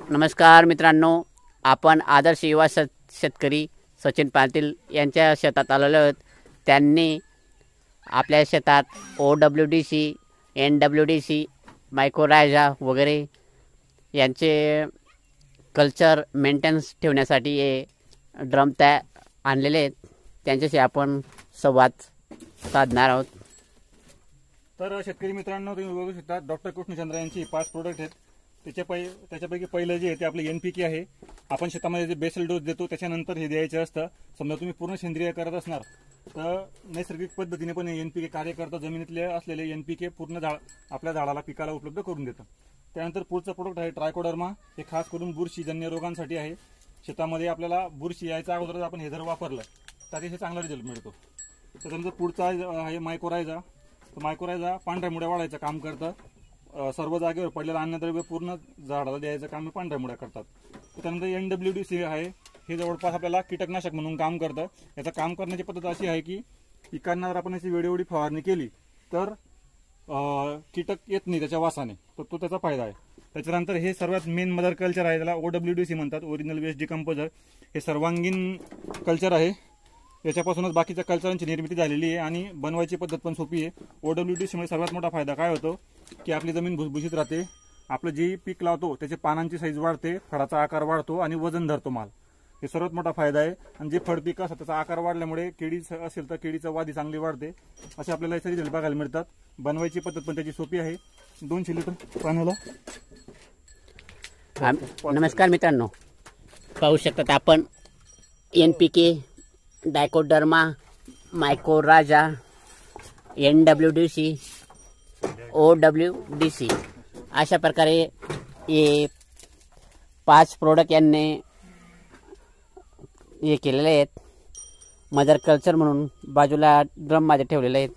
नमस्कार मित्रांनो, आपण आदर्श युवा शेतकरी सचिन पाटील यांच्या शेतात आलेलो आहोत। त्यांनी आपल्या शेतात OWDC, NWDC, मायक्रोरायझा वगैरे यांचे कल्चर मेंटेनन्स ठेवण्यासाठी हे ड्रम आणलेले आहेत। त्यांच्याशी आपण संवाद साधणार आहोत। तर शेतकरी मित्रांनो, तुम्ही बघू शकता डॉक्टर कृष्णचंद्र यांची 5 प्रोडक्ट आहेत। त्याच्यापैकी पहिलं जे आहे ते आपलं NPK आहे। आपण शेतामध्ये जे बेसल डोस देतो त्याच्यानंतर हे द्यायचं असतं। समजा तुम्ही पूर्ण सेंद्रिय करत असणार तर नैसर्गिक पद्धतीने पण NPK कार्य करतं। जमिनीतले असलेले NPK पूर्ण आपल्या झाडाला पिकाला उपलब्ध करून देतं। त्यानंतर पुढचं प्रोडक्ट आहे ट्रायकोडर्मा। हे खास करून बुरशीजन्य रोगांसाठी आहे। शेतामध्ये आपल्याला बुरशी यायच्या अगोदरच आपण हे जर वापरलं तर अतिशय चांगला रिझल्ट मिळतो। त्याच्यानंतर पुढचा आहे मायक्रोरायझा। तर मायक्रोरायझा पांढऱ्या मुळ्या वाढायचं काम करतं। सर्व जागेवर पडलेलं अन्नद्रव्य पूर्ण झाडाला द्यायचं काम पांढऱ्या मुळ्या करतात। त्यानंतर NWDC आहे। हे जवळपास आपल्याला कीटकनाशक म्हणून काम करतं। याचं काम करण्याची पद्धत अशी आहे की पिकांना जर आपण अशी वेळोवेळी फवारणी केली तर कीटक येत नाही त्याच्या वासाने, तर तो त्याचा फायदा आहे। त्याच्यानंतर हे सर्वात मेन मदर कल्चर आहे, त्याला OWDC म्हणतात, ओरिजिनल वेस्ट डिकम्पोजर। हे सर्वांगीण कल्चर आहे। याच्यापासूनच बाकीच्या कल्चरांची निर्मिती झालेली आहे आणि बनवायची पद्धत पण सोपी आहे। OWDC मुळे सर्वात मोठा फायदा काय होतो की आपली जमीन भुसभुशीत राहते। आपलं जे पीक लावतो त्याचे पानांची साईज वाढते, फळाचा आकार वाढतो आणि वजन धरतो माल। हे सर्वात मोठा फायदा आहे। आणि जे फळ पीक असतं त्याचा आकार वाढल्यामुळे केळी असेल तर केळीचं वाढी चांगली वाढते। असे आपल्याला हे रिझल्ट बघायला मिळतात। बनवायची पद्धत पण त्याची सोपी आहे। 200 लिटर पाण्याला। नमस्कार मित्रांनो, पाहू शकतात आपण NPK, डायकोडर्मा, मायक्रोरायझा, NWDC, OWDC अशा प्रकारे हे 5 प्रोडक्ट यांनी हे केलेले आहेत। मदर कल्चर म्हणून बाजूला ड्रम मध्ये ठेवलेले आहेत।